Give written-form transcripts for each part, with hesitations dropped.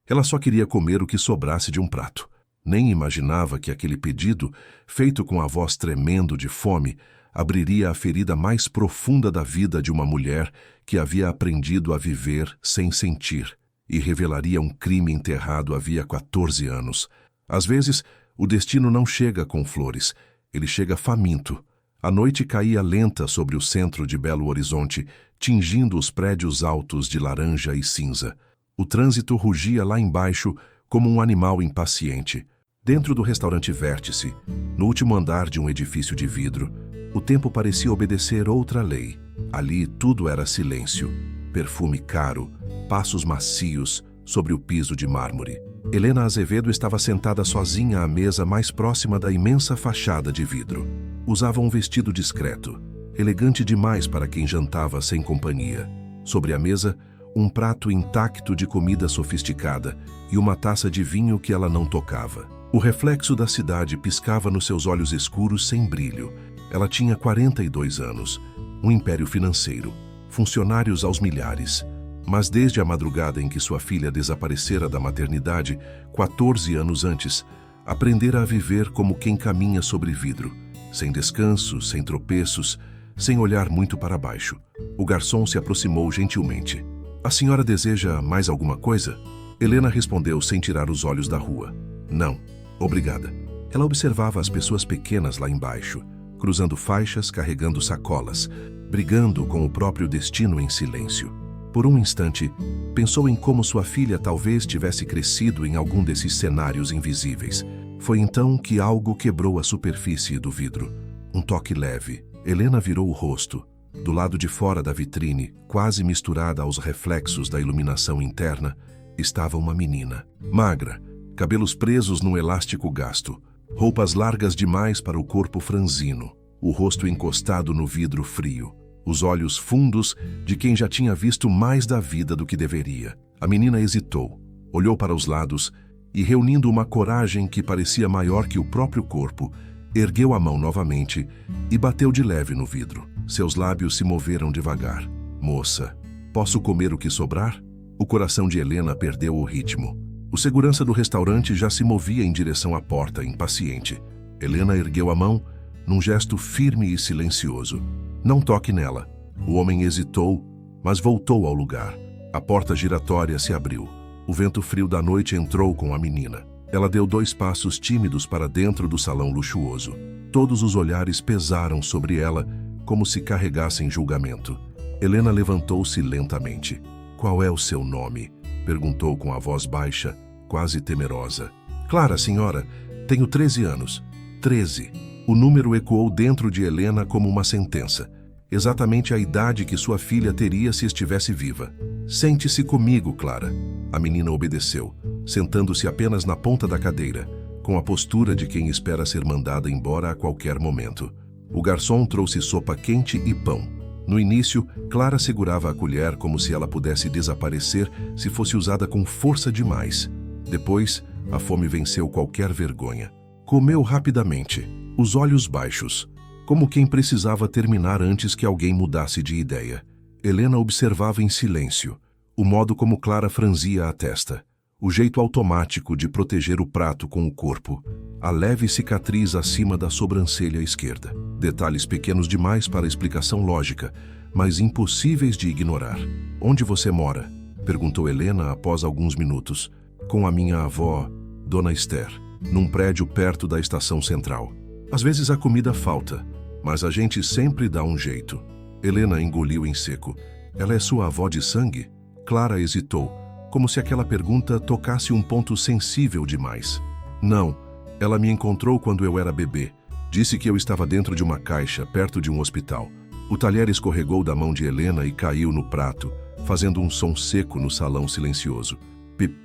Ela só queria comer o que sobrasse de um prato. Nem imaginava que aquele pedido, feito com a voz tremendo de fome, abriria a ferida mais profunda da vida de uma mulher que havia aprendido a viver sem sentir e revelaria um crime enterrado havia 14 anos. Às vezes, o destino não chega com flores, ele chega faminto. A noite caía lenta sobre o centro de Belo Horizonte, tingindo os prédios altos de laranja e cinza. O trânsito rugia lá embaixo como um animal impaciente. Dentro do restaurante Vértice, no último andar de um edifício de vidro, o tempo parecia obedecer outra lei. Ali tudo era silêncio, perfume caro, passos macios sobre o piso de mármore. Helena Azevedo estava sentada sozinha à mesa mais próxima da imensa fachada de vidro. Usava um vestido discreto, elegante demais para quem jantava sem companhia. Sobre a mesa, um prato intacto de comida sofisticada e uma taça de vinho que ela não tocava. O reflexo da cidade piscava nos seus olhos escuros sem brilho. Ela tinha 42 anos, um império financeiro, funcionários aos milhares. Mas desde a madrugada em que sua filha desaparecera da maternidade, 14 anos antes, aprendera a viver como quem caminha sobre vidro, sem descanso, sem tropeços, sem olhar muito para baixo. O garçom se aproximou gentilmente. "A senhora deseja mais alguma coisa?" Helena respondeu sem tirar os olhos da rua. "Não, obrigada." Ela observava as pessoas pequenas lá embaixo, cruzando faixas, carregando sacolas, brigando com o próprio destino em silêncio. Por um instante, pensou em como sua filha talvez tivesse crescido em algum desses cenários invisíveis. Foi então que algo quebrou a superfície do vidro. Um toque leve. Helena virou o rosto. Do lado de fora da vitrine, quase misturada aos reflexos da iluminação interna, estava uma menina. Magra, cabelos presos num elástico gasto, roupas largas demais para o corpo franzino, o rosto encostado no vidro frio, os olhos fundos de quem já tinha visto mais da vida do que deveria. A menina hesitou, olhou para os lados e, reunindo uma coragem que parecia maior que o próprio corpo, ergueu a mão novamente e bateu de leve no vidro. Seus lábios se moveram devagar. "Moça, posso comer o que sobrar?" O coração de Helena perdeu o ritmo. O segurança do restaurante já se movia em direção à porta, impaciente. Helena ergueu a mão, num gesto firme e silencioso. "Não toque nela." O homem hesitou, mas voltou ao lugar. A porta giratória se abriu. O vento frio da noite entrou com a menina. Ela deu 2 passos tímidos para dentro do salão luxuoso. Todos os olhares pesaram sobre ela, como se carregassem julgamento. Helena levantou-se lentamente. "Qual é o seu nome?" perguntou com a voz baixa, quase temerosa. "Clara, senhora. Tenho 13 anos." 13. O número ecoou dentro de Helena como uma sentença. Exatamente a idade que sua filha teria se estivesse viva. "Sente-se comigo, Clara." A menina obedeceu, sentando-se apenas na ponta da cadeira, com a postura de quem espera ser mandada embora a qualquer momento. O garçom trouxe sopa quente e pão. No início, Clara segurava a colher como se ela pudesse desaparecer se fosse usada com força demais. Depois, a fome venceu qualquer vergonha. Comeu rapidamente, os olhos baixos, como quem precisava terminar antes que alguém mudasse de ideia. Helena observava em silêncio, o modo como Clara franzia a testa, o jeito automático de proteger o prato com o corpo, a leve cicatriz acima da sobrancelha esquerda. Detalhes pequenos demais para explicação lógica, mas impossíveis de ignorar. "Onde você mora?" perguntou Helena após alguns minutos. "Com a minha avó, Dona Esther, num prédio perto da estação central. Às vezes a comida falta, mas a gente sempre dá um jeito." Helena engoliu em seco. "Ela é sua avó de sangue?" Clara hesitou, como se aquela pergunta tocasse um ponto sensível demais. "Não, ela me encontrou quando eu era bebê. Disse que eu estava dentro de uma caixa, perto de um hospital." O talher escorregou da mão de Helena e caiu no prato, fazendo um som seco no salão silencioso.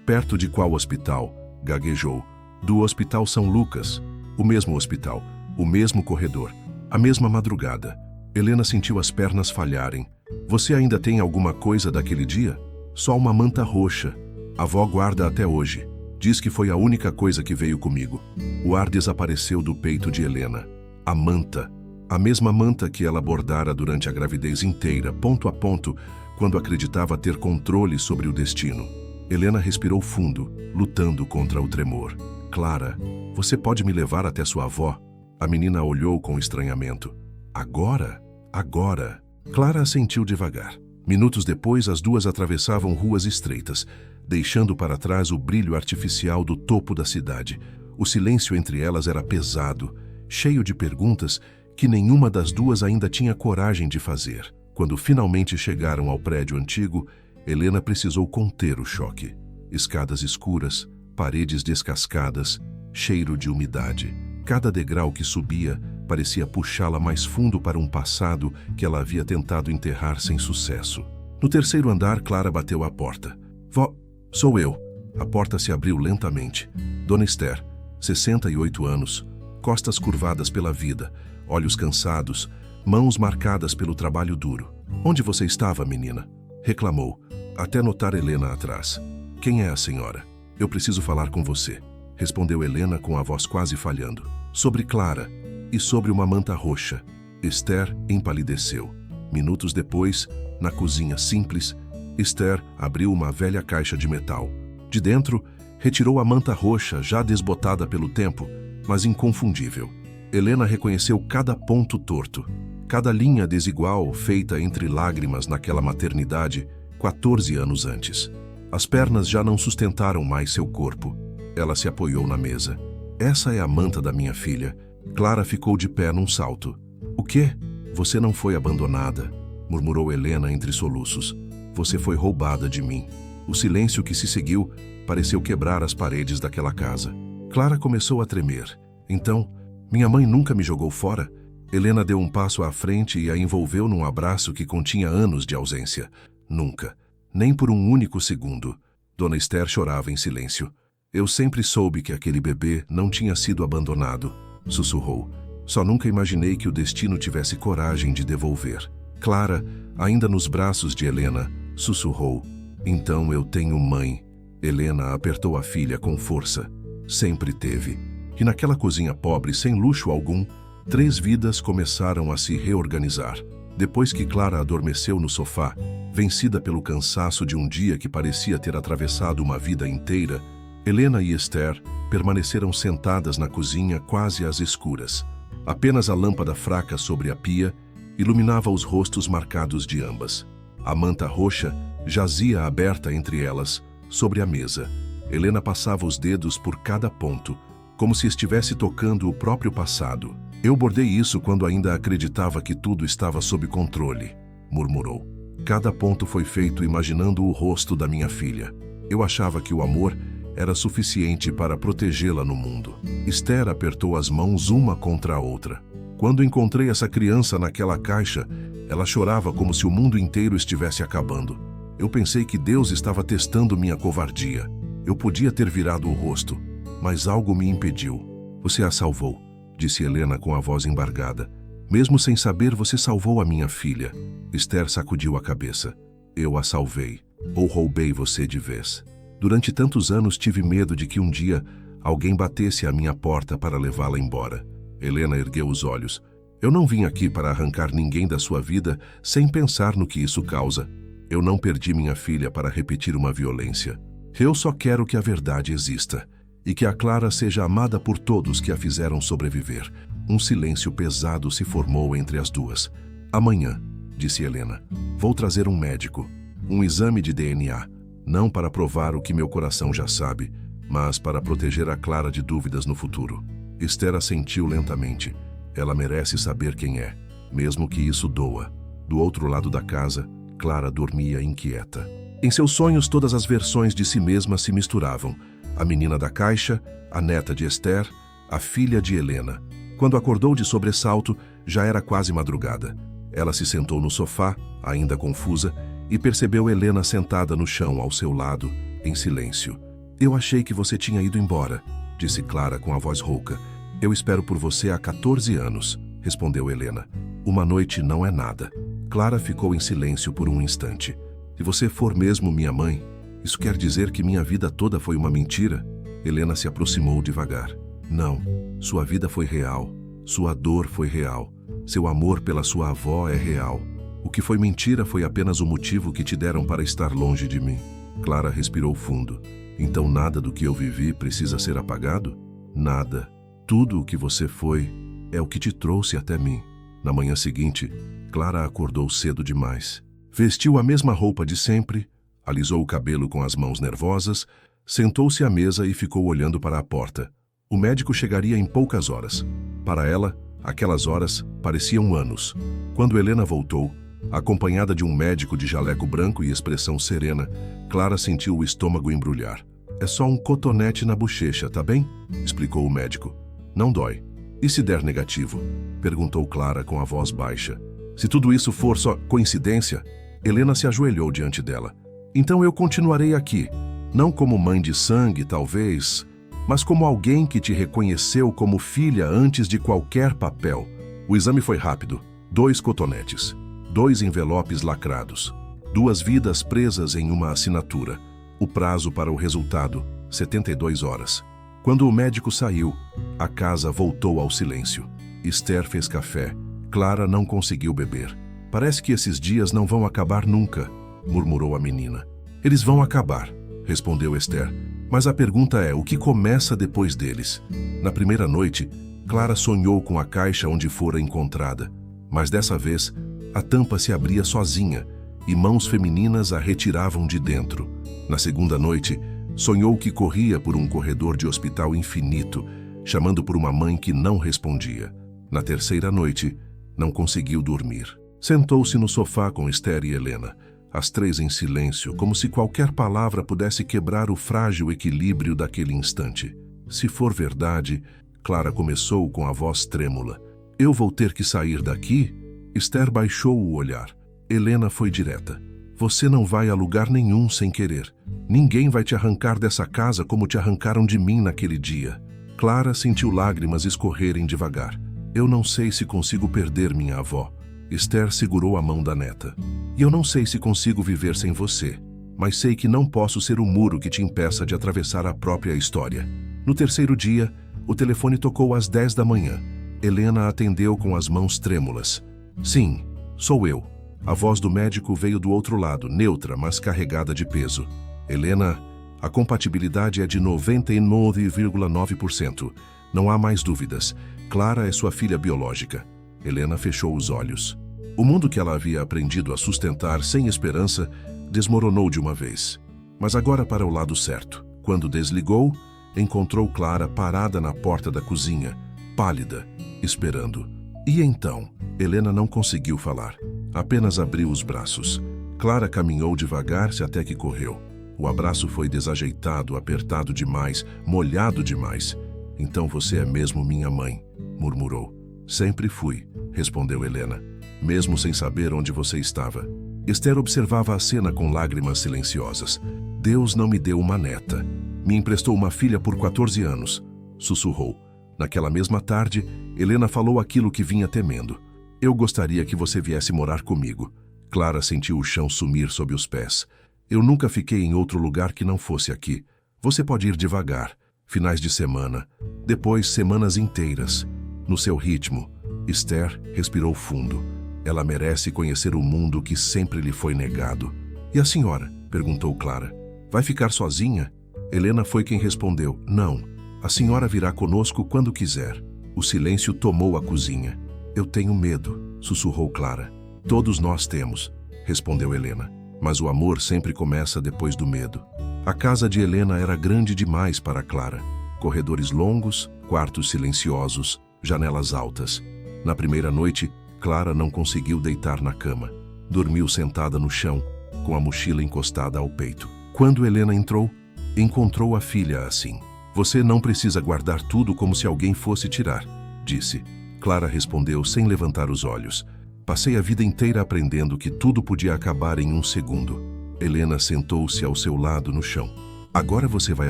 Perto de qual hospital?" gaguejou. "Do Hospital São Lucas." O mesmo hospital, o mesmo corredor, a mesma madrugada. Helena sentiu as pernas falharem. "Você ainda tem alguma coisa daquele dia?" "Só uma manta roxa. A avó guarda até hoje. Diz que foi a única coisa que veio comigo." O ar desapareceu do peito de Helena. A manta. A mesma manta que ela bordara durante a gravidez inteira, ponto a ponto, quando acreditava ter controle sobre o destino. Helena respirou fundo, lutando contra o tremor. Clara, você pode me levar até sua avó? A menina olhou com estranhamento. Agora? Agora. Clara assentiu devagar. Minutos depois, as duas atravessavam ruas estreitas, deixando para trás o brilho artificial do topo da cidade. O silêncio entre elas era pesado, cheio de perguntas que nenhuma das duas ainda tinha coragem de fazer. Quando finalmente chegaram ao prédio antigo, Helena precisou conter o choque. Escadas escuras, paredes descascadas, cheiro de umidade. Cada degrau que subia parecia puxá-la mais fundo para um passado que ela havia tentado enterrar sem sucesso. No terceiro andar, Clara bateu à porta. Vó, sou eu. A porta se abriu lentamente. Dona Esther, 68 anos, costas curvadas pela vida, olhos cansados, mãos marcadas pelo trabalho duro. Onde você estava, menina? Reclamou, até notar Helena atrás. Quem é a senhora? Eu preciso falar com você, respondeu Helena com a voz quase falhando. Sobre Clara e sobre uma manta roxa. Esther empalideceu. Minutos depois, na cozinha simples, Esther abriu uma velha caixa de metal. De dentro, retirou a manta roxa já desbotada pelo tempo, mas inconfundível. Helena reconheceu cada ponto torto, cada linha desigual feita entre lágrimas naquela maternidade 14 anos antes. As pernas já não sustentaram mais seu corpo. Ela se apoiou na mesa. Essa é a manta da minha filha. Clara ficou de pé num salto. O quê? Você não foi abandonada, murmurou Helena entre soluços. Você foi roubada de mim. O silêncio que se seguiu pareceu quebrar as paredes daquela casa. Clara começou a tremer. Então, minha mãe nunca me jogou fora? Helena deu um passo à frente e a envolveu num abraço que continha anos de ausência. Nunca. Nem por um único segundo. Dona Esther chorava em silêncio. Eu sempre soube que aquele bebê não tinha sido abandonado, sussurrou. Só nunca imaginei que o destino tivesse coragem de devolver. Clara, ainda nos braços de Helena, sussurrou. Então eu tenho mãe. Helena apertou a filha com força. Sempre teve. E naquela cozinha pobre, sem luxo algum, 3 vidas começaram a se reorganizar. Depois que Clara adormeceu no sofá, vencida pelo cansaço de um dia que parecia ter atravessado uma vida inteira, Helena e Esther permaneceram sentadas na cozinha quase às escuras. Apenas a lâmpada fraca sobre a pia iluminava os rostos marcados de ambas. A manta roxa jazia aberta entre elas, sobre a mesa. Helena passava os dedos por cada ponto, como se estivesse tocando o próprio passado. Eu bordei isso quando ainda acreditava que tudo estava sob controle, murmurou. Cada ponto foi feito imaginando o rosto da minha filha. Eu achava que o amor era suficiente para protegê-la no mundo. Esther apertou as mãos uma contra a outra. Quando encontrei essa criança naquela caixa, ela chorava como se o mundo inteiro estivesse acabando. Eu pensei que Deus estava testando minha covardia. Eu podia ter virado o rosto, mas algo me impediu. Você a salvou, disse Helena com a voz embargada. Mesmo sem saber, você salvou a minha filha. Esther sacudiu a cabeça. Eu a salvei, ou roubei você de vez. Durante tantos anos tive medo de que um dia alguém batesse à minha porta para levá-la embora. Helena ergueu os olhos. Eu não vim aqui para arrancar ninguém da sua vida sem pensar no que isso causa. Eu não perdi minha filha para repetir uma violência. Eu só quero que a verdade exista e que a Clara seja amada por todos que a fizeram sobreviver. Um silêncio pesado se formou entre as duas. Amanhã, disse Helena, vou trazer um médico, um exame de DNA, não para provar o que meu coração já sabe, mas para proteger a Clara de dúvidas no futuro. Esther assentiu lentamente. Ela merece saber quem é, mesmo que isso doa. Do outro lado da casa, Clara dormia inquieta. Em seus sonhos, todas as versões de si mesma se misturavam. A menina da caixa, a neta de Esther, a filha de Helena. Quando acordou de sobressalto, já era quase madrugada. Ela se sentou no sofá, ainda confusa, e percebeu Helena sentada no chão ao seu lado, em silêncio. Eu achei que você tinha ido embora, disse Clara com a voz rouca. Eu espero por você há 14 anos, respondeu Helena. Uma noite não é nada. Clara ficou em silêncio por um instante. Se você for mesmo minha mãe, isso quer dizer que minha vida toda foi uma mentira? Helena se aproximou devagar. Não, sua vida foi real. Sua dor foi real. Seu amor pela sua avó é real. O que foi mentira foi apenas o motivo que te deram para estar longe de mim. Clara respirou fundo. Então nada do que eu vivi precisa ser apagado? Nada. Tudo o que você foi é o que te trouxe até mim. Na manhã seguinte, Clara acordou cedo demais. Vestiu a mesma roupa de sempre, alisou o cabelo com as mãos nervosas, sentou-se à mesa e ficou olhando para a porta. O médico chegaria em poucas horas. Para ela, aquelas horas pareciam anos. Quando Helena voltou, acompanhada de um médico de jaleco branco e expressão serena, Clara sentiu o estômago embrulhar. É só um cotonete na bochecha, tá bem? Explicou o médico. Não dói. E se der negativo? Perguntou Clara com a voz baixa. Se tudo isso for só coincidência, Helena se ajoelhou diante dela. Então eu continuarei aqui, não como mãe de sangue, talvez, mas como alguém que te reconheceu como filha antes de qualquer papel. O exame foi rápido. 2 cotonetes, 2 envelopes lacrados, 2 vidas presas em uma assinatura. O prazo para o resultado, 72 horas. Quando o médico saiu, a casa voltou ao silêncio. Esther fez café. Clara não conseguiu beber. Parece que esses dias não vão acabar nunca, murmurou a menina. Eles vão acabar, respondeu Esther. Mas a pergunta é, o que começa depois deles? Na primeira noite, Clara sonhou com a caixa onde fora encontrada. Mas dessa vez, a tampa se abria sozinha e mãos femininas a retiravam de dentro. Na segunda noite, sonhou que corria por um corredor de hospital infinito, chamando por uma mãe que não respondia. Na terceira noite, não conseguiu dormir. Sentou-se no sofá com Esther e Helena, as 3 em silêncio, como se qualquer palavra pudesse quebrar o frágil equilíbrio daquele instante. Se for verdade, Clara começou com a voz trêmula. Eu vou ter que sair daqui? Esther baixou o olhar. Helena foi direta. Você não vai a lugar nenhum sem querer. Ninguém vai te arrancar dessa casa como te arrancaram de mim naquele dia. Clara sentiu lágrimas escorrerem devagar. Eu não sei se consigo perder minha avó. Esther segurou a mão da neta. E eu não sei se consigo viver sem você, mas sei que não posso ser o muro que te impeça de atravessar a própria história. No terceiro dia, o telefone tocou às 10 da manhã. Helena atendeu com as mãos trêmulas. Sim, sou eu. A voz do médico veio do outro lado, neutra, mas carregada de peso. Helena, a compatibilidade é de 99,9%. Não há mais dúvidas. Clara é sua filha biológica. Helena fechou os olhos. O mundo que ela havia aprendido a sustentar sem esperança desmoronou de uma vez. Mas agora para o lado certo. Quando desligou, encontrou Clara parada na porta da cozinha, pálida, esperando. E então, Helena não conseguiu falar. Apenas abriu os braços. Clara caminhou devagar-se até que correu. O abraço foi desajeitado, apertado demais, molhado demais. Então você é mesmo minha mãe, murmurou. Sempre fui, respondeu Helena, mesmo sem saber onde você estava. Esther observava a cena com lágrimas silenciosas. Deus não me deu uma neta. Me emprestou uma filha por 14 anos, sussurrou. Naquela mesma tarde, Helena falou aquilo que vinha temendo. Eu gostaria que você viesse morar comigo. Clara sentiu o chão sumir sob os pés. Eu nunca fiquei em outro lugar que não fosse aqui. Você pode ir devagar, finais de semana, depois semanas inteiras. No seu ritmo, Esther respirou fundo. Ela merece conhecer o mundo que sempre lhe foi negado. E a senhora? Perguntou Clara. Vai ficar sozinha? Helena foi quem respondeu. Não, a senhora virá conosco quando quiser. O silêncio tomou a cozinha. Eu tenho medo, sussurrou Clara. Todos nós temos, respondeu Helena. Mas o amor sempre começa depois do medo. A casa de Helena era grande demais para Clara. Corredores longos, quartos silenciosos, janelas altas. Na primeira noite, Clara não conseguiu deitar na cama. Dormiu sentada no chão, com a mochila encostada ao peito. Quando Helena entrou, encontrou a filha assim. Você não precisa guardar tudo como se alguém fosse tirar, disse. Clara respondeu sem levantar os olhos. Passei a vida inteira aprendendo que tudo podia acabar em um segundo. Helena sentou-se ao seu lado no chão. Agora você vai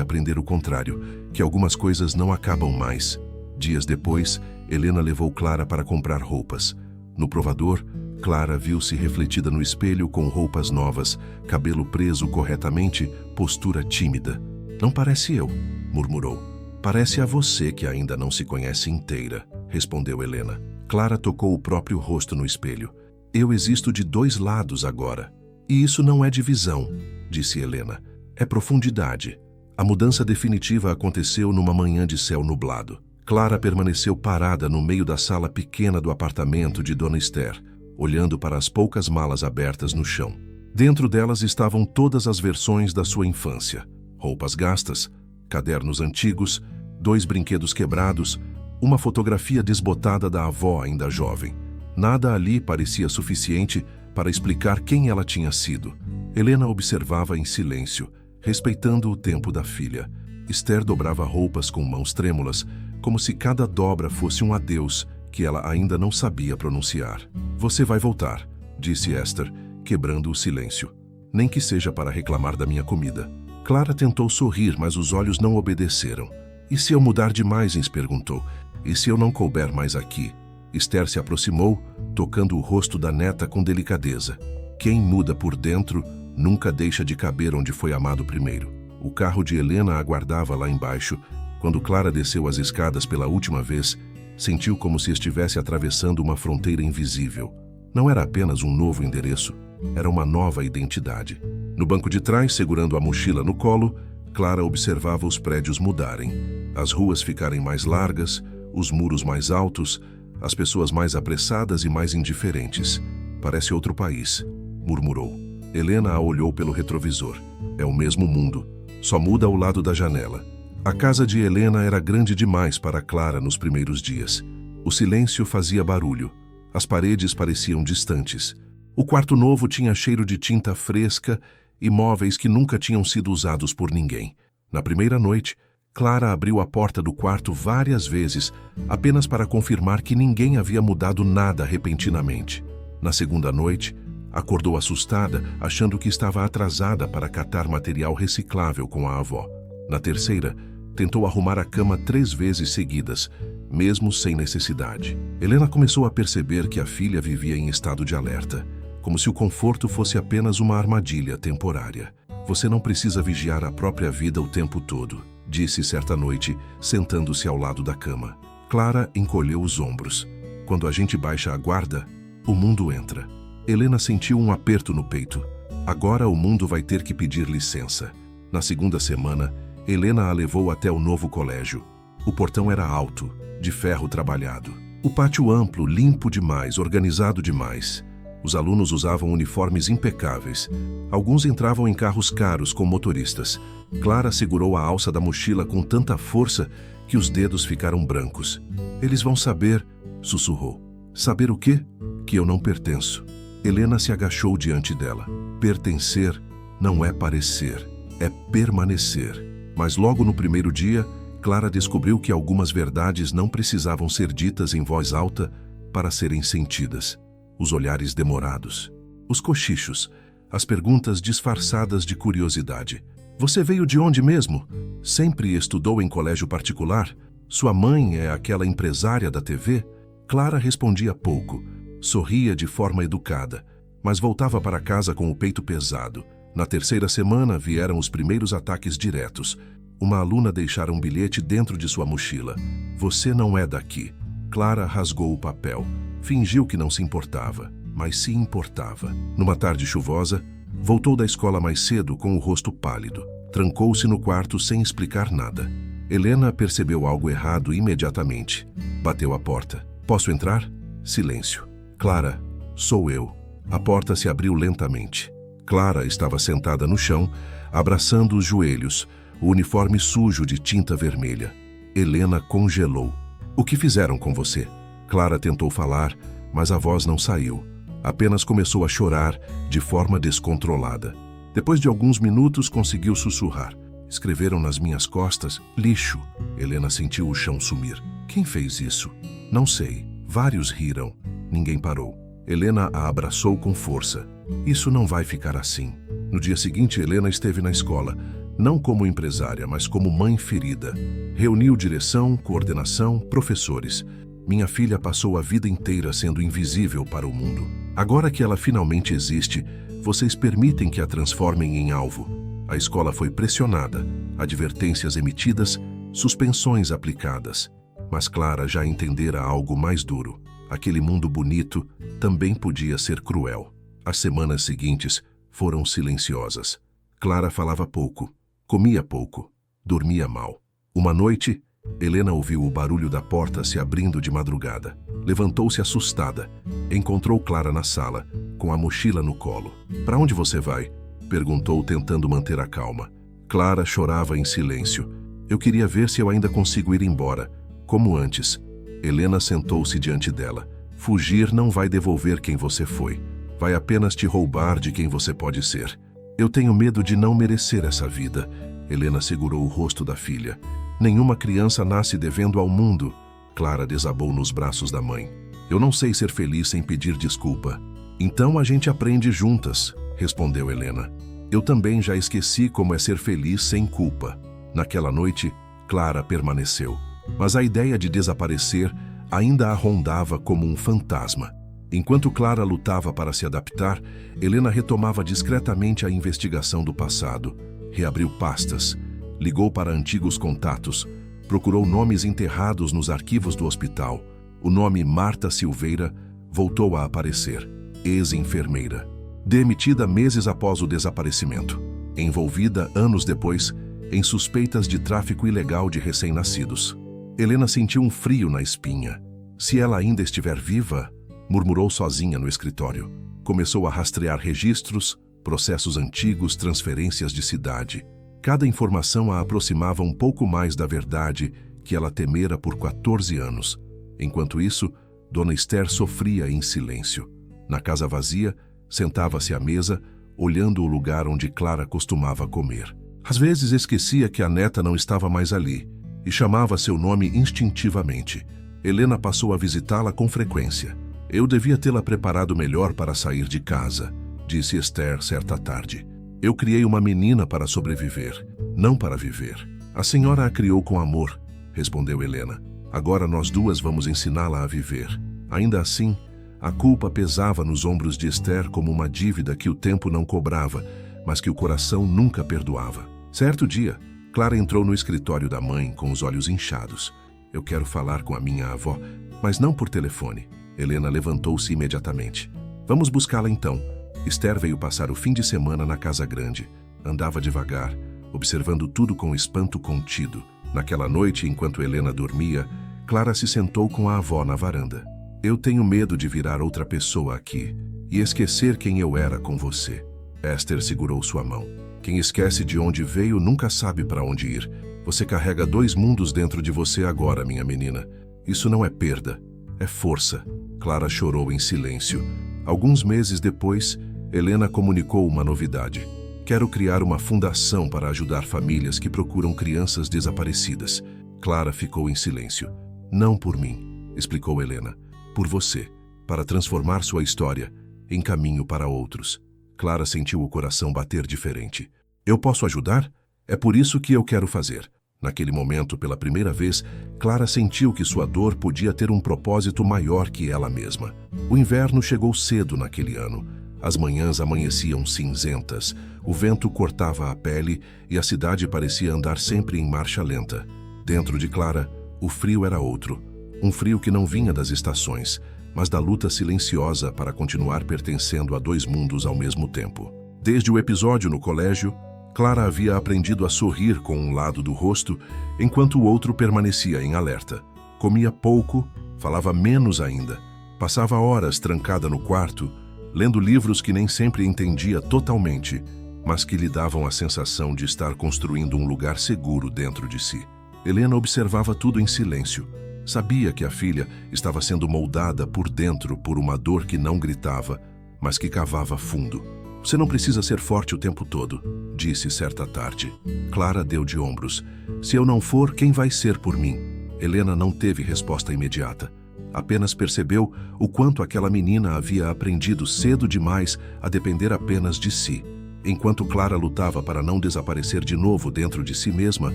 aprender o contrário, que algumas coisas não acabam mais. Dias depois, Helena levou Clara para comprar roupas. No provador, Clara viu-se refletida no espelho com roupas novas, cabelo preso corretamente, postura tímida. Não parece eu, murmurou. Parece a você que ainda não se conhece inteira, respondeu Helena. Clara tocou o próprio rosto no espelho. Eu existo de 2 lados agora. E isso não é divisão, disse Helena. é profundidade. A mudança definitiva aconteceu numa manhã de céu nublado. Clara permaneceu parada no meio da sala pequena do apartamento de Dona Esther, olhando para as poucas malas abertas no chão. Dentro delas estavam todas as versões da sua infância. Roupas gastas, cadernos antigos, 2 brinquedos quebrados, uma fotografia desbotada da avó ainda jovem. Nada ali parecia suficiente para explicar quem ela tinha sido. Helena observava em silêncio, respeitando o tempo da filha. Esther dobrava roupas com mãos trêmulas, como se cada dobra fosse um adeus que ela ainda não sabia pronunciar. "Você vai voltar", disse Esther, quebrando o silêncio. "Nem que seja para reclamar da minha comida." Clara tentou sorrir, mas os olhos não obedeceram. "E se eu mudar demais?" perguntou. "E se eu não couber mais aqui?" Esther se aproximou, tocando o rosto da neta com delicadeza. "Quem muda por dentro nunca deixa de caber onde foi amado primeiro." O carro de Helena aguardava lá embaixo. Quando Clara desceu as escadas pela última vez, sentiu como se estivesse atravessando uma fronteira invisível. Não era apenas um novo endereço, era uma nova identidade. No banco de trás, segurando a mochila no colo, Clara observava os prédios mudarem. As ruas ficarem mais largas, os muros mais altos, as pessoas mais apressadas e mais indiferentes. "Parece outro país", murmurou. Helena a olhou pelo retrovisor. É o mesmo mundo, só muda ao lado da janela. A casa de Helena era grande demais para Clara nos primeiros dias. O silêncio fazia barulho. As paredes pareciam distantes. O quarto novo tinha cheiro de tinta fresca e móveis que nunca tinham sido usados por ninguém. Na primeira noite, Clara abriu a porta do quarto várias vezes, apenas para confirmar que ninguém havia mudado nada repentinamente. Na segunda noite, acordou assustada, achando que estava atrasada para catar material reciclável com a avó. Na terceira, tentou arrumar a cama 3 vezes seguidas, mesmo sem necessidade. Helena começou a perceber que a filha vivia em estado de alerta, como se o conforto fosse apenas uma armadilha temporária. "Você não precisa vigiar a própria vida o tempo todo", disse certa noite, sentando-se ao lado da cama. Clara encolheu os ombros. "Quando a gente baixa a guarda, o mundo entra." Helena sentiu um aperto no peito. Agora o mundo vai ter que pedir licença. Na segunda semana, Helena a levou até o novo colégio. O portão era alto, de ferro trabalhado. O pátio amplo, limpo demais, organizado demais. Os alunos usavam uniformes impecáveis. Alguns entravam em carros caros com motoristas. Clara segurou a alça da mochila com tanta força que os dedos ficaram brancos. "Eles vão saber", sussurrou. "Saber o quê?" "Que eu não pertenço." Helena se agachou diante dela. Pertencer não é parecer, é permanecer. Mas logo no primeiro dia, Clara descobriu que algumas verdades não precisavam ser ditas em voz alta para serem sentidas. Os olhares demorados, os cochichos, as perguntas disfarçadas de curiosidade. "Você veio de onde mesmo? Sempre estudou em colégio particular? Sua mãe é aquela empresária da TV?" Clara respondia pouco. Sorria de forma educada, mas voltava para casa com o peito pesado. Na terceira semana vieram os primeiros ataques diretos. Uma aluna deixara um bilhete dentro de sua mochila. "Você não é daqui." Clara rasgou o papel. Fingiu que não se importava, mas se importava. Numa tarde chuvosa, voltou da escola mais cedo com o rosto pálido. Trancou-se no quarto sem explicar nada. Helena percebeu algo errado imediatamente. Bateu a porta. "Posso entrar?" Silêncio. "Clara, sou eu." A porta se abriu lentamente. Clara estava sentada no chão, abraçando os joelhos, o uniforme sujo de tinta vermelha. Helena congelou. "O que fizeram com você?" Clara tentou falar, mas a voz não saiu. Apenas começou a chorar de forma descontrolada. Depois de alguns minutos, conseguiu sussurrar. "Escreveram nas minhas costas, lixo." Helena sentiu o chão sumir. "Quem fez isso?" "Não sei." Vários riram. Ninguém parou. Helena a abraçou com força. "Isso não vai ficar assim." No dia seguinte, Helena esteve na escola, não como empresária, mas como mãe ferida. Reuniu direção, coordenação, professores. "Minha filha passou a vida inteira sendo invisível para o mundo. Agora que ela finalmente existe, vocês permitem que a transformem em alvo." A escola foi pressionada, advertências emitidas, suspensões aplicadas. Mas Clara já entendera algo mais duro. Aquele mundo bonito também podia ser cruel. As semanas seguintes foram silenciosas. Clara falava pouco, comia pouco, dormia mal. Uma noite, Helena ouviu o barulho da porta se abrindo de madrugada. Levantou-se assustada. Encontrou Clara na sala, com a mochila no colo. "Para onde você vai?" perguntou, tentando manter a calma. Clara chorava em silêncio. "Eu queria ver se eu ainda consigo ir embora, como antes." Helena sentou-se diante dela. "Fugir não vai devolver quem você foi. Vai apenas te roubar de quem você pode ser." "Eu tenho medo de não merecer essa vida." Helena segurou o rosto da filha. "Nenhuma criança nasce devendo ao mundo." Clara desabou nos braços da mãe. "Eu não sei ser feliz sem pedir desculpa." "Então a gente aprende juntas," respondeu Helena. "Eu também já esqueci como é ser feliz sem culpa." Naquela noite, Clara permaneceu. Mas a ideia de desaparecer ainda a rondava como um fantasma. Enquanto Clara lutava para se adaptar, Helena retomava discretamente a investigação do passado. Reabriu pastas, ligou para antigos contatos, procurou nomes enterrados nos arquivos do hospital. O nome Marta Silveira voltou a aparecer, ex-enfermeira. Demitida meses após o desaparecimento. Envolvida, anos depois, em suspeitas de tráfico ilegal de recém-nascidos. Helena sentiu um frio na espinha. "Se ela ainda estiver viva", murmurou sozinha no escritório. Começou a rastrear registros, processos antigos, transferências de cidade. Cada informação a aproximava um pouco mais da verdade que ela temera por 14 anos. Enquanto isso, Dona Esther sofria em silêncio. Na casa vazia, sentava-se à mesa, olhando o lugar onde Clara costumava comer. Às vezes esquecia que a neta não estava mais ali e chamava seu nome instintivamente. Helena passou a visitá-la com frequência. "Eu devia tê-la preparado melhor para sair de casa", disse Esther certa tarde. "Eu criei uma menina para sobreviver, não para viver." "A senhora a criou com amor", respondeu Helena. "Agora nós duas vamos ensiná-la a viver." Ainda assim, a culpa pesava nos ombros de Esther como uma dívida que o tempo não cobrava, mas que o coração nunca perdoava. Certo dia, Clara entrou no escritório da mãe com os olhos inchados. "Eu quero falar com a minha avó, mas não por telefone." Helena levantou-se imediatamente. "Vamos buscá-la então." Esther veio passar o fim de semana na casa grande. Andava devagar, observando tudo com espanto contido. Naquela noite, enquanto Helena dormia, Clara se sentou com a avó na varanda. "Eu tenho medo de virar outra pessoa aqui e esquecer quem eu era com você." Esther segurou sua mão. "Quem esquece de onde veio nunca sabe para onde ir. Você carrega 2 mundos dentro de você agora, minha menina. Isso não é perda, é força." Clara chorou em silêncio. Alguns meses depois, Helena comunicou uma novidade. "Quero criar uma fundação para ajudar famílias que procuram crianças desaparecidas." Clara ficou em silêncio. "Não por mim", explicou Helena. "Por você, para transformar sua história em caminho para outros." Clara sentiu o coração bater diferente. "Eu posso ajudar? É por isso que eu quero fazer." Naquele momento, pela primeira vez, Clara sentiu que sua dor podia ter um propósito maior que ela mesma. O inverno chegou cedo naquele ano. As manhãs amanheciam cinzentas, o vento cortava a pele e a cidade parecia andar sempre em marcha lenta. Dentro de Clara, o frio era outro. Um frio que não vinha das estações, mas da luta silenciosa para continuar pertencendo a 2 mundos ao mesmo tempo. Desde o episódio no colégio, Clara havia aprendido a sorrir com um lado do rosto, enquanto o outro permanecia em alerta. Comia pouco, falava menos ainda, passava horas trancada no quarto, lendo livros que nem sempre entendia totalmente, mas que lhe davam a sensação de estar construindo um lugar seguro dentro de si. Helena observava tudo em silêncio. Sabia que a filha estava sendo moldada por dentro por uma dor que não gritava, mas que cavava fundo. "Você não precisa ser forte o tempo todo", disse certa tarde. Clara deu de ombros. "Se eu não for, quem vai ser por mim?" Helena não teve resposta imediata. Apenas percebeu o quanto aquela menina havia aprendido cedo demais a depender apenas de si. Enquanto Clara lutava para não desaparecer de novo dentro de si mesma,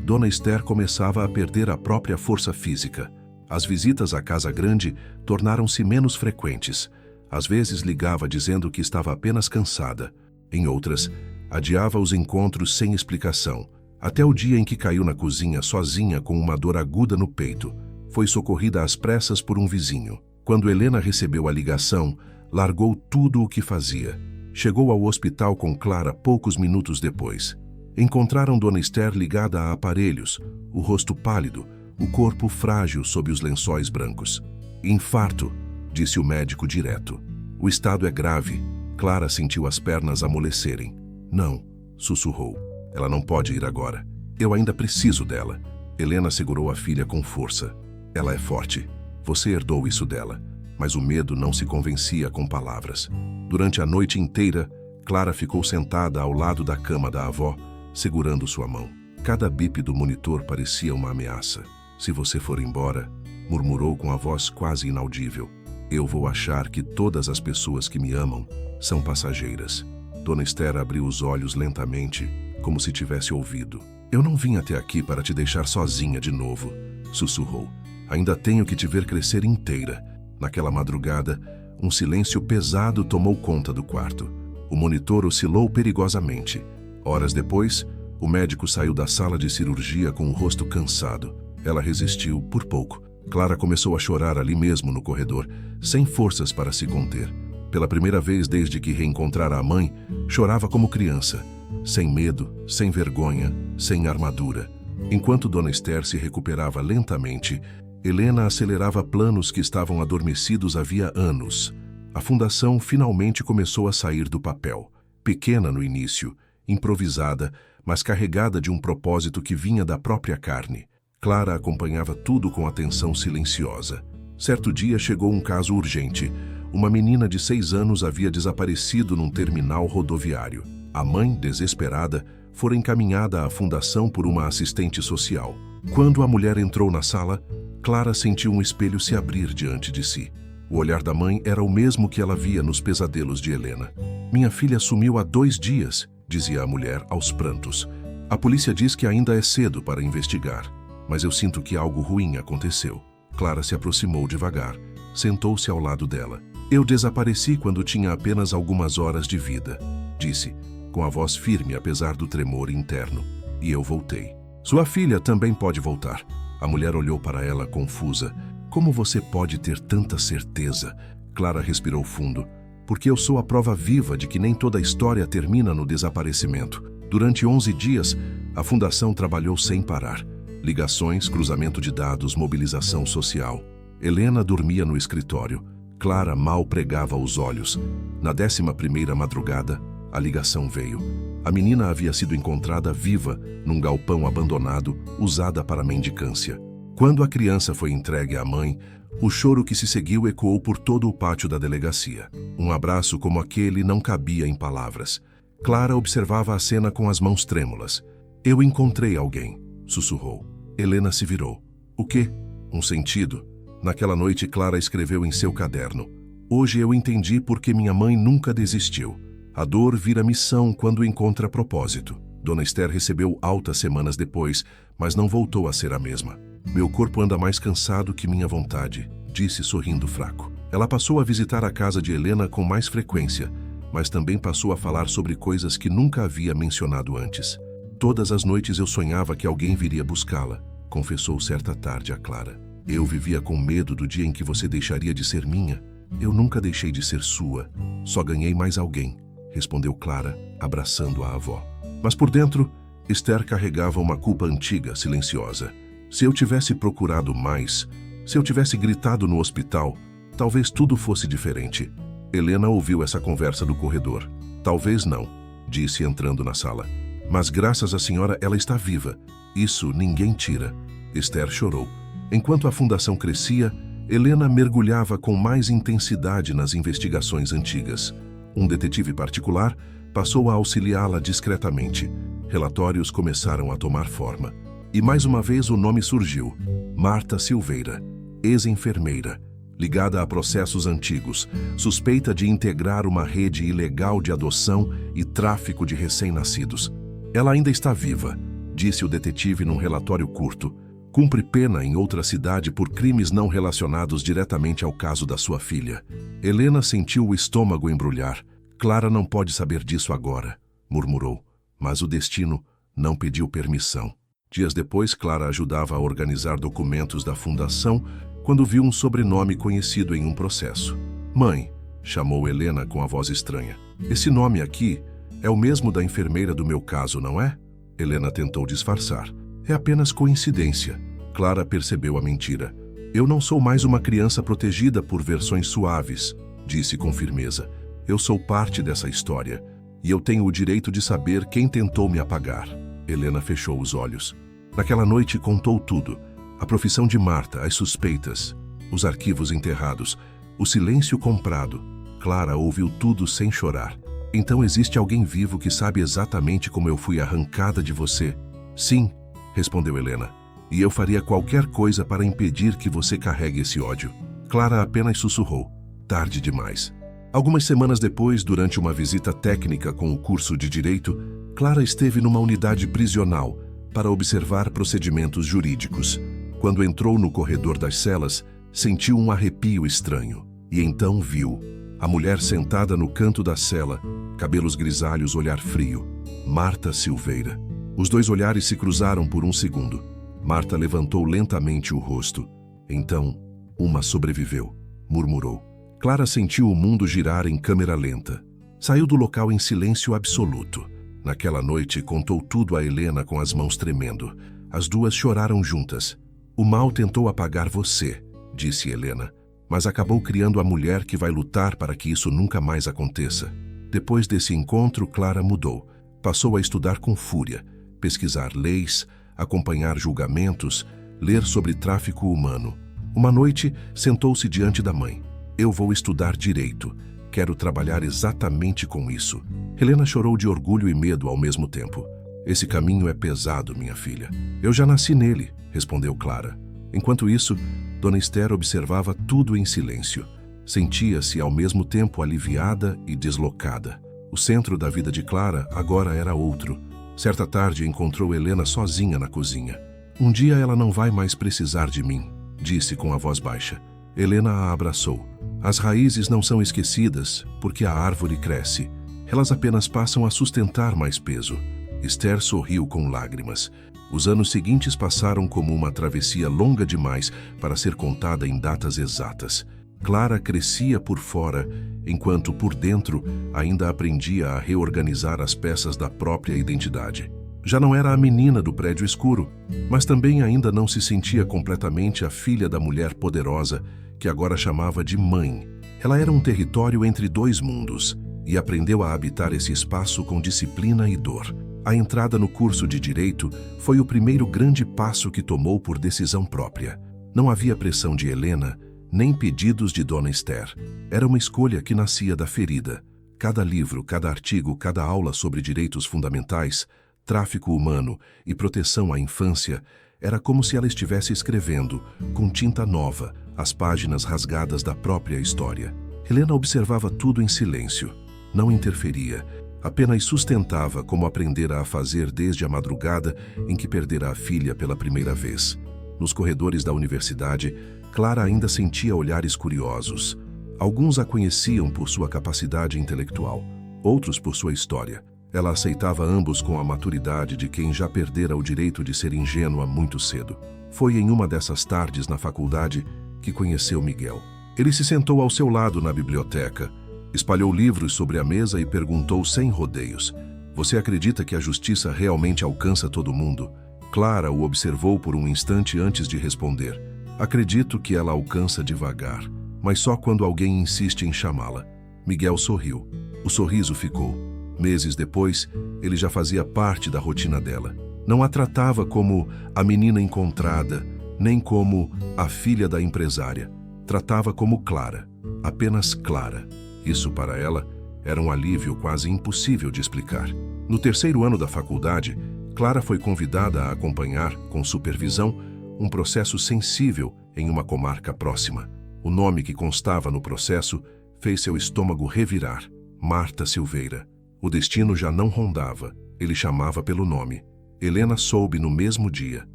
Dona Esther começava a perder a própria força física. As visitas à casa grande tornaram-se menos frequentes. Às vezes ligava dizendo que estava apenas cansada. Em outras, adiava os encontros sem explicação, até o dia em que caiu na cozinha sozinha com uma dor aguda no peito. Foi socorrida às pressas por um vizinho. Quando Helena recebeu a ligação, largou tudo o que fazia. chegou ao hospital com Clara poucos minutos depois. Encontraram Dona Esther ligada a aparelhos, o rosto pálido, o corpo frágil sob os lençóis brancos. Infarto, disse o médico direto. O estado é grave. Clara sentiu as pernas amolecerem. Não, sussurrou. Ela não pode ir agora. Eu ainda preciso dela. Helena segurou a filha com força. Ela é forte. Você herdou isso dela. Mas o medo não se convencia com palavras. Durante a noite inteira, Clara ficou sentada ao lado da cama da avó, segurando sua mão. Cada bip do monitor parecia uma ameaça. Se você for embora, murmurou com a voz quase inaudível, eu vou achar que todas as pessoas que me amam são passageiras. Dona Esther abriu os olhos lentamente, como se tivesse ouvido. Eu não vim até aqui para te deixar sozinha de novo, sussurrou. Ainda tenho que te ver crescer inteira. Naquela madrugada, um silêncio pesado tomou conta do quarto. O monitor oscilou perigosamente. Horas depois, o médico saiu da sala de cirurgia com o rosto cansado. Ela resistiu por pouco. Clara começou a chorar ali mesmo no corredor, sem forças para se conter. Pela primeira vez desde que reencontrara a mãe, chorava como criança, sem medo, sem vergonha, sem armadura. Enquanto Dona Esther se recuperava lentamente, Helena acelerava planos que estavam adormecidos havia anos. A fundação finalmente começou a sair do papel. Pequena no início, improvisada, mas carregada de um propósito que vinha da própria carne. Clara acompanhava tudo com atenção silenciosa. Certo dia chegou um caso urgente. Uma menina de 6 anos havia desaparecido num terminal rodoviário. A mãe, desesperada, fora encaminhada à fundação por uma assistente social. Quando a mulher entrou na sala, Clara sentiu um espelho se abrir diante de si. O olhar da mãe era o mesmo que ela via nos pesadelos de Helena. Minha filha sumiu há 2 dias, dizia a mulher aos prantos. A polícia diz que ainda é cedo para investigar, mas eu sinto que algo ruim aconteceu. Clara se aproximou devagar, sentou-se ao lado dela. Eu desapareci quando tinha apenas algumas horas de vida, disse, com a voz firme apesar do tremor interno. E eu voltei. Sua filha também pode voltar. A mulher olhou para ela confusa. Como você pode ter tanta certeza? Clara respirou fundo. Porque eu sou a prova viva de que nem toda a história termina no desaparecimento. Durante 11 dias, a fundação trabalhou sem parar. Ligações, cruzamento de dados, mobilização social. Helena dormia no escritório. Clara mal pregava os olhos. Na 11ª madrugada, a ligação veio. A menina havia sido encontrada viva num galpão abandonado, usada para mendicância. Quando a criança foi entregue à mãe, o choro que se seguiu ecoou por todo o pátio da delegacia. Um abraço como aquele não cabia em palavras. Clara observava a cena com as mãos trêmulas. Eu encontrei alguém, sussurrou. Helena se virou. O quê? Um sentido? Naquela noite, Clara escreveu em seu caderno. Hoje eu entendi por que minha mãe nunca desistiu. A dor vira missão quando encontra propósito. Dona Esther recebeu alta semanas depois, mas não voltou a ser a mesma. Meu corpo anda mais cansado que minha vontade, disse sorrindo fraco. Ela passou a visitar a casa de Helena com mais frequência, mas também passou a falar sobre coisas que nunca havia mencionado antes. Todas as noites eu sonhava que alguém viria buscá-la, confessou certa tarde a Clara. Eu vivia com medo do dia em que você deixaria de ser minha. Eu nunca deixei de ser sua, só ganhei mais alguém, respondeu Clara, abraçando a avó. Mas por dentro, Esther carregava uma culpa antiga, silenciosa. Se eu tivesse procurado mais, se eu tivesse gritado no hospital, talvez tudo fosse diferente. Helena ouviu essa conversa do corredor. Talvez não, disse entrando na sala. Mas graças à senhora ela está viva. Isso ninguém tira. Esther chorou. Enquanto a fundação crescia, Helena mergulhava com mais intensidade nas investigações antigas. Um detetive particular passou a auxiliá-la discretamente. Relatórios começaram a tomar forma. E mais uma vez o nome surgiu. Marta Silveira, ex-enfermeira, ligada a processos antigos, suspeita de integrar uma rede ilegal de adoção e tráfico de recém-nascidos. Ela ainda está viva, disse o detetive num relatório curto. Cumpre pena em outra cidade por crimes não relacionados diretamente ao caso da sua filha. Helena sentiu o estômago embrulhar. Clara não pode saber disso agora, murmurou, mas o destino não pediu permissão. Dias depois, Clara ajudava a organizar documentos da fundação quando viu um sobrenome conhecido em um processo. Mãe, chamou Helena com a voz estranha. Esse nome aqui é o mesmo da enfermeira do meu caso, não é? Helena tentou disfarçar. É apenas coincidência. Clara percebeu a mentira. Eu não sou mais uma criança protegida por versões suaves, disse com firmeza. Eu sou parte dessa história. E eu tenho o direito de saber quem tentou me apagar. Helena fechou os olhos. Naquela noite contou tudo. A profissão de Marta, as suspeitas, os arquivos enterrados, o silêncio comprado. Clara ouviu tudo sem chorar. Então existe alguém vivo que sabe exatamente como eu fui arrancada de você? Sim, respondeu Helena. E eu faria qualquer coisa para impedir que você carregue esse ódio. Clara apenas sussurrou. Tarde demais. Algumas semanas depois, durante uma visita técnica com o curso de Direito, Clara esteve numa unidade prisional para observar procedimentos jurídicos. Quando entrou no corredor das celas, sentiu um arrepio estranho. E então viu a mulher sentada no canto da cela, cabelos grisalhos, olhar frio. Marta Silveira. Os dois olhares se cruzaram por um segundo. Marta levantou lentamente o rosto. Então, uma sobreviveu, murmurou. Clara sentiu o mundo girar em câmera lenta. Saiu do local em silêncio absoluto. Naquela noite, contou tudo a Helena com as mãos tremendo. As duas choraram juntas. O mal tentou apagar você, disse Helena, mas acabou criando a mulher que vai lutar para que isso nunca mais aconteça. Depois desse encontro, Clara mudou. Passou a estudar com fúria, pesquisar leis, acompanhar julgamentos, ler sobre tráfico humano. Uma noite, sentou-se diante da mãe. Eu vou estudar direito. Quero trabalhar exatamente com isso. Helena chorou de orgulho e medo ao mesmo tempo. Esse caminho é pesado, minha filha. Eu já nasci nele, respondeu Clara. Enquanto isso, Dona Esther observava tudo em silêncio. Sentia-se ao mesmo tempo aliviada e deslocada. O centro da vida de Clara agora era outro. Certa tarde encontrou Helena sozinha na cozinha. Um dia ela não vai mais precisar de mim, disse com a voz baixa. Helena a abraçou. As raízes não são esquecidas, porque a árvore cresce. Elas apenas passam a sustentar mais peso. Esther sorriu com lágrimas. Os anos seguintes passaram como uma travessia longa demais para ser contada em datas exatas. Clara crescia por fora, enquanto por dentro ainda aprendia a reorganizar as peças da própria identidade. Já não era a menina do prédio escuro, mas também ainda não se sentia completamente a filha da mulher poderosa, que agora chamava de mãe. Ela era um território entre dois mundos e aprendeu a habitar esse espaço com disciplina e dor. A entrada no curso de Direito foi o primeiro grande passo que tomou por decisão própria. Não havia pressão de Helena, nem pedidos de Dona Esther. Era uma escolha que nascia da ferida. Cada livro, cada artigo, cada aula sobre direitos fundamentais, tráfico humano e proteção à infância, era como se ela estivesse escrevendo, com tinta nova, as páginas rasgadas da própria história. Helena observava tudo em silêncio. Não interferia, apenas sustentava como aprendera a fazer desde a madrugada em que perdera a filha pela primeira vez. Nos corredores da universidade, Clara ainda sentia olhares curiosos. Alguns a conheciam por sua capacidade intelectual, outros por sua história. Ela aceitava ambos com a maturidade de quem já perdera o direito de ser ingênua muito cedo. Foi em uma dessas tardes na faculdade que conheceu Miguel. Ele se sentou ao seu lado na biblioteca, espalhou livros sobre a mesa e perguntou sem rodeios: "Você acredita que a justiça realmente alcança todo mundo?" Clara o observou por um instante antes de responder. "Acredito que ela alcança devagar, mas só quando alguém insiste em chamá-la." Miguel sorriu. O sorriso ficou. Meses depois, ele já fazia parte da rotina dela. Não a tratava como a menina encontrada, nem como a filha da empresária. Tratava como Clara, apenas Clara. Isso para ela era um alívio quase impossível de explicar. No terceiro ano da faculdade, Clara foi convidada a acompanhar, com supervisão, um processo sensível em uma comarca próxima. O nome que constava no processo fez seu estômago revirar: Marta Silveira. O destino já não rondava, ele chamava pelo nome. Helena soube no mesmo dia.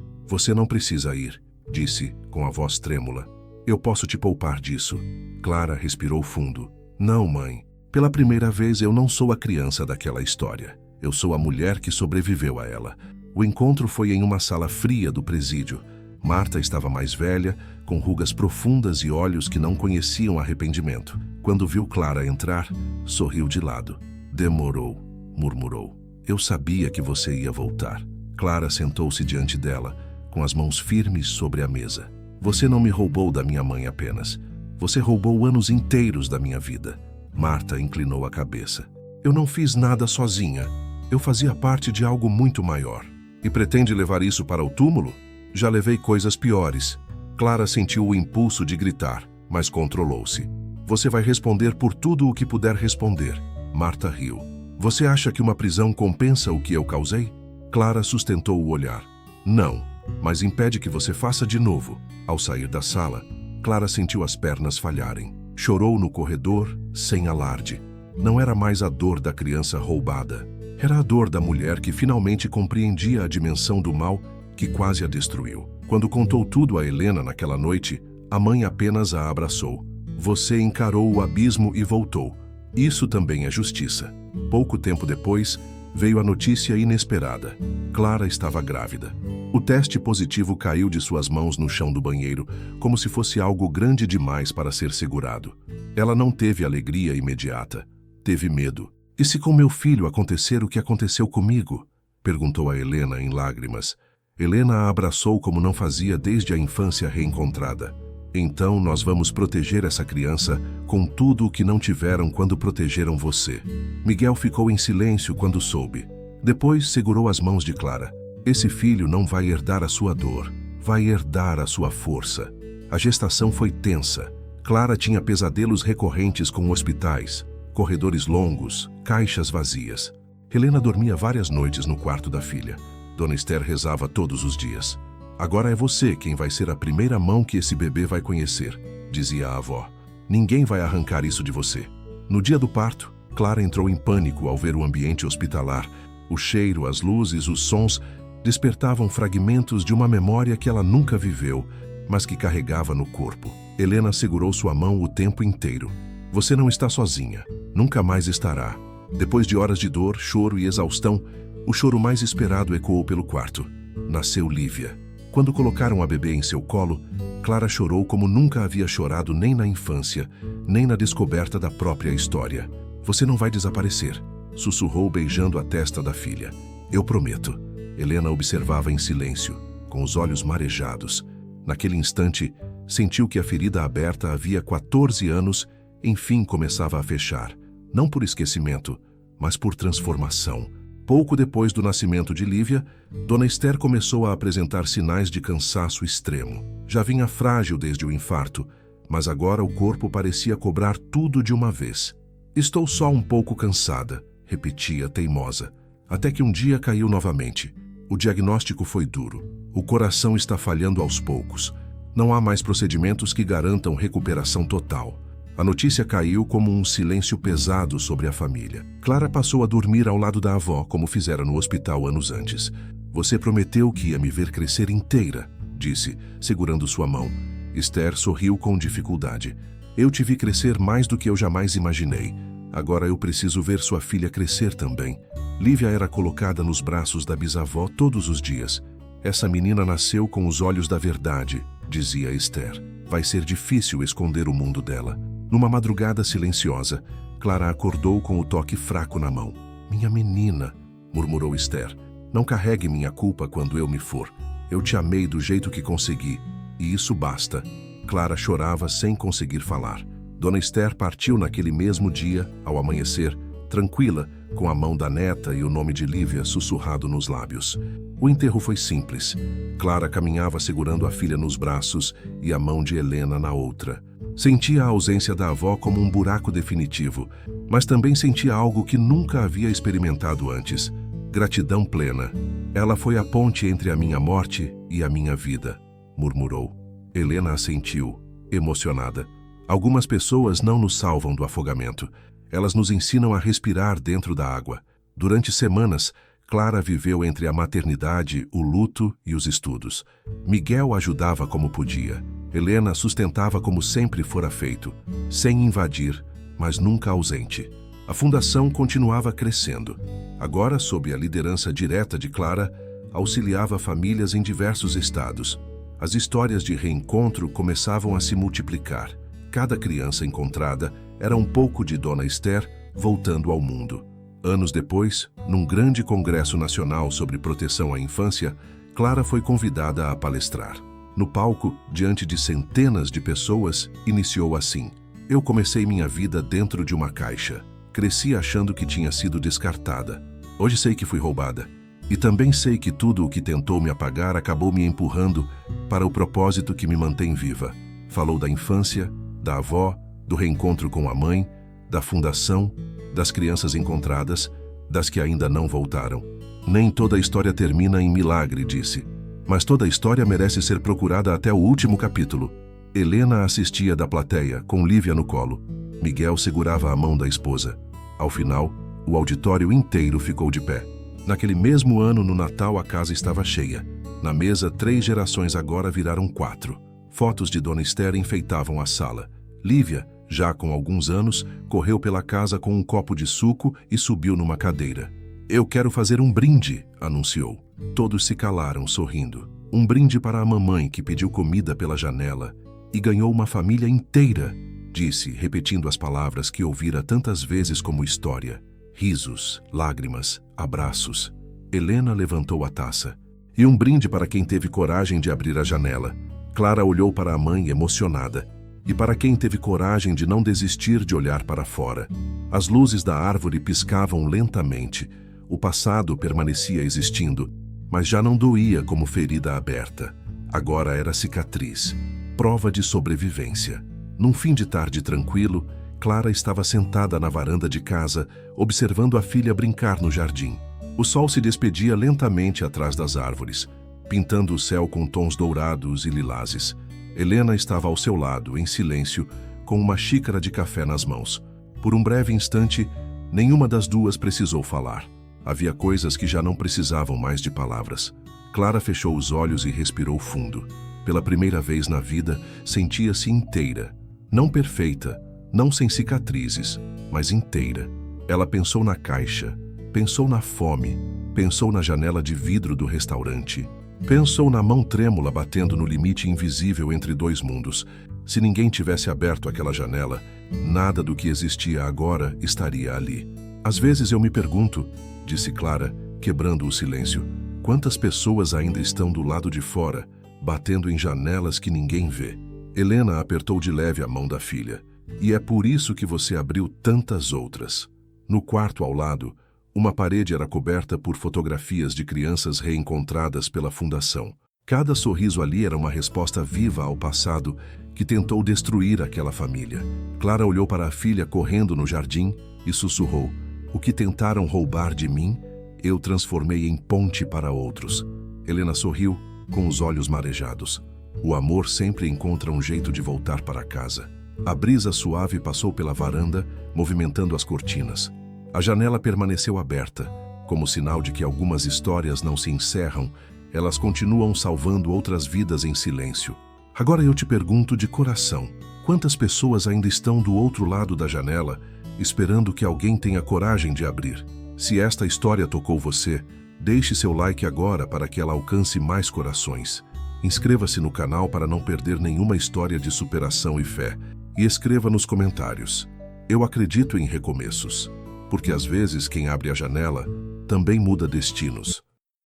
"Você não precisa ir", disse, com a voz trêmula. "Eu posso te poupar disso." Clara respirou fundo. "Não, mãe. Pela primeira vez eu não sou a criança daquela história. Eu sou a mulher que sobreviveu a ela." O encontro foi em uma sala fria do presídio. Marta estava mais velha, com rugas profundas e olhos que não conheciam arrependimento. Quando viu Clara entrar, sorriu de lado. Demorou, murmurou. Eu sabia que você ia voltar. Clara sentou-se diante dela, com as mãos firmes sobre a mesa. Você não me roubou da minha mãe apenas. Você roubou anos inteiros da minha vida. Marta inclinou a cabeça. Eu não fiz nada sozinha. Eu fazia parte de algo muito maior. E pretende levar isso para o túmulo? Já levei coisas piores. Clara sentiu o impulso de gritar, mas controlou-se. Você vai responder por tudo o que puder responder. Marta riu. Você acha que uma prisão compensa o que eu causei? Clara sustentou o olhar. Não, mas impede que você faça de novo. Ao sair da sala, Clara sentiu as pernas falharem. Chorou no corredor, sem alarde. Não era mais a dor da criança roubada. Era a dor da mulher que finalmente compreendia a dimensão do mal que quase a destruiu. Quando contou tudo a Helena naquela noite, a mãe apenas a abraçou. Você encarou o abismo e voltou. Isso também é justiça. Pouco tempo depois, veio a notícia inesperada. Clara estava grávida. O teste positivo caiu de suas mãos no chão do banheiro, como se fosse algo grande demais para ser segurado. Ela não teve alegria imediata. Teve medo. E se com meu filho acontecer o que aconteceu comigo? Perguntou a Helena em lágrimas. Helena a abraçou como não fazia desde a infância reencontrada. Então nós vamos proteger essa criança com tudo o que não tiveram quando protegeram você. Miguel ficou em silêncio quando soube. Depois segurou as mãos de Clara. Esse filho não vai herdar a sua dor, vai herdar a sua força. A gestação foi tensa. Clara tinha pesadelos recorrentes com hospitais, corredores longos, caixas vazias. Helena dormia várias noites no quarto da filha. Dona Esther rezava todos os dias. Agora é você quem vai ser a primeira mão que esse bebê vai conhecer, dizia a avó. Ninguém vai arrancar isso de você. No dia do parto, Clara entrou em pânico ao ver o ambiente hospitalar. O cheiro, as luzes, os sons despertavam fragmentos de uma memória que ela nunca viveu, mas que carregava no corpo. Helena segurou sua mão o tempo inteiro. Você não está sozinha. Nunca mais estará. Depois de horas de dor, choro e exaustão, o choro mais esperado ecoou pelo quarto. Nasceu Lívia. Quando colocaram a bebê em seu colo, Clara chorou como nunca havia chorado nem na infância, nem na descoberta da própria história. Você não vai desaparecer, sussurrou beijando a testa da filha. Eu prometo. Helena observava em silêncio, com os olhos marejados. Naquele instante, sentiu que a ferida aberta havia 14 anos, enfim começava a fechar. Não por esquecimento, mas por transformação. Pouco depois do nascimento de Lívia, Dona Esther começou a apresentar sinais de cansaço extremo. Já vinha frágil desde o infarto, mas agora o corpo parecia cobrar tudo de uma vez. Estou só um pouco cansada, repetia teimosa, até que um dia caiu novamente. O diagnóstico foi duro. O coração está falhando aos poucos. Não há mais procedimentos que garantam recuperação total. A notícia caiu como um silêncio pesado sobre a família. Clara passou a dormir ao lado da avó, como fizera no hospital anos antes. Você prometeu que ia me ver crescer inteira, disse, segurando sua mão. Esther sorriu com dificuldade. Eu te vi crescer mais do que eu jamais imaginei. Agora eu preciso ver sua filha crescer também. Lívia era colocada nos braços da bisavó todos os dias. Essa menina nasceu com os olhos da verdade, dizia Esther. Vai ser difícil esconder o mundo dela. Numa madrugada silenciosa, Clara acordou com o toque fraco na mão. Minha menina, murmurou Esther. Não carregue minha culpa quando eu me for. Eu te amei do jeito que consegui, e isso basta. Clara chorava sem conseguir falar. Dona Esther partiu naquele mesmo dia, ao amanhecer, tranquila, com a mão da neta e o nome de Lívia sussurrado nos lábios. O enterro foi simples. Clara caminhava segurando a filha nos braços e a mão de Helena na outra. Sentia a ausência da avó como um buraco definitivo, mas também sentia algo que nunca havia experimentado antes. Gratidão plena. Ela foi a ponte entre a minha morte e a minha vida, murmurou. Helena assentiu, emocionada. Algumas pessoas não nos salvam do afogamento. Elas nos ensinam a respirar dentro da água. Durante semanas, Clara viveu entre a maternidade, o luto e os estudos. Miguel ajudava como podia. Helena sustentava como sempre fora feito, sem invadir, mas nunca ausente. A fundação continuava crescendo. Agora, sob a liderança direta de Clara, auxiliava famílias em diversos estados. As histórias de reencontro começavam a se multiplicar. Cada criança encontrada era um pouco de Dona Esther voltando ao mundo. Anos depois, num grande congresso nacional sobre proteção à infância, Clara foi convidada a palestrar. No palco, diante de centenas de pessoas, iniciou assim: "Eu comecei minha vida dentro de uma caixa. Cresci achando que tinha sido descartada. Hoje sei que fui roubada. E também sei que tudo o que tentou me apagar acabou me empurrando para o propósito que me mantém viva." Falou da infância, da avó, do reencontro com a mãe, da fundação, das crianças encontradas, das que ainda não voltaram. "Nem toda história termina em milagre", disse. "Mas toda história merece ser procurada até o último capítulo." Helena assistia da plateia, com Lívia no colo. Miguel segurava a mão da esposa. Ao final, o auditório inteiro ficou de pé. Naquele mesmo ano, no Natal, a casa estava cheia. Na mesa, 3 gerações agora viraram 4. Fotos de Dona Esther enfeitavam a sala. Lívia, já com alguns anos, correu pela casa com um copo de suco e subiu numa cadeira. "Eu quero fazer um brinde", anunciou. Todos se calaram, sorrindo. Um brinde para a mamãe, que pediu comida pela janela e ganhou uma família inteira, disse, repetindo as palavras que ouvira tantas vezes como história. Risos, lágrimas, abraços. Helena levantou a taça. "E um brinde para quem teve coragem de abrir a janela." Clara olhou para a mãe emocionada. "E para quem teve coragem de não desistir de olhar para fora." As luzes da árvore piscavam lentamente. O passado permanecia existindo, mas já não doía como ferida aberta. Agora era cicatriz, prova de sobrevivência. Num fim de tarde tranquilo, Clara estava sentada na varanda de casa, observando a filha brincar no jardim. O sol se despedia lentamente atrás das árvores, pintando o céu com tons dourados e lilazes. Helena estava ao seu lado, em silêncio, com uma xícara de café nas mãos. Por um breve instante, nenhuma das duas precisou falar. Havia coisas que já não precisavam mais de palavras. Clara fechou os olhos e respirou fundo. Pela primeira vez na vida, sentia-se inteira. Não perfeita, não sem cicatrizes, mas inteira. Ela pensou na caixa, pensou na fome, pensou na janela de vidro do restaurante, pensou na mão trêmula batendo no limite invisível entre 2 mundos. Se ninguém tivesse aberto aquela janela, nada do que existia agora estaria ali. "Às vezes eu me pergunto", disse Clara, quebrando o silêncio, "quantas pessoas ainda estão do lado de fora, batendo em janelas que ninguém vê." Helena apertou de leve a mão da filha. "E é por isso que você abriu tantas outras." No quarto ao lado, uma parede era coberta por fotografias de crianças reencontradas pela fundação. Cada sorriso ali era uma resposta viva ao passado que tentou destruir aquela família. Clara olhou para a filha correndo no jardim e sussurrou: "O que tentaram roubar de mim, eu transformei em ponte para outros." Helena sorriu, com os olhos marejados. O amor sempre encontra um jeito de voltar para casa. A brisa suave passou pela varanda, movimentando as cortinas. A janela permaneceu aberta, como sinal de que algumas histórias não se encerram, elas continuam salvando outras vidas em silêncio. Agora eu te pergunto de coração, quantas pessoas ainda estão do outro lado da janela, esperando que alguém tenha coragem de abrir? Se esta história tocou você, deixe seu like agora para que ela alcance mais corações. Inscreva-se no canal para não perder nenhuma história de superação e fé. E escreva nos comentários: "Eu acredito em recomeços." Porque às vezes quem abre a janela também muda destinos.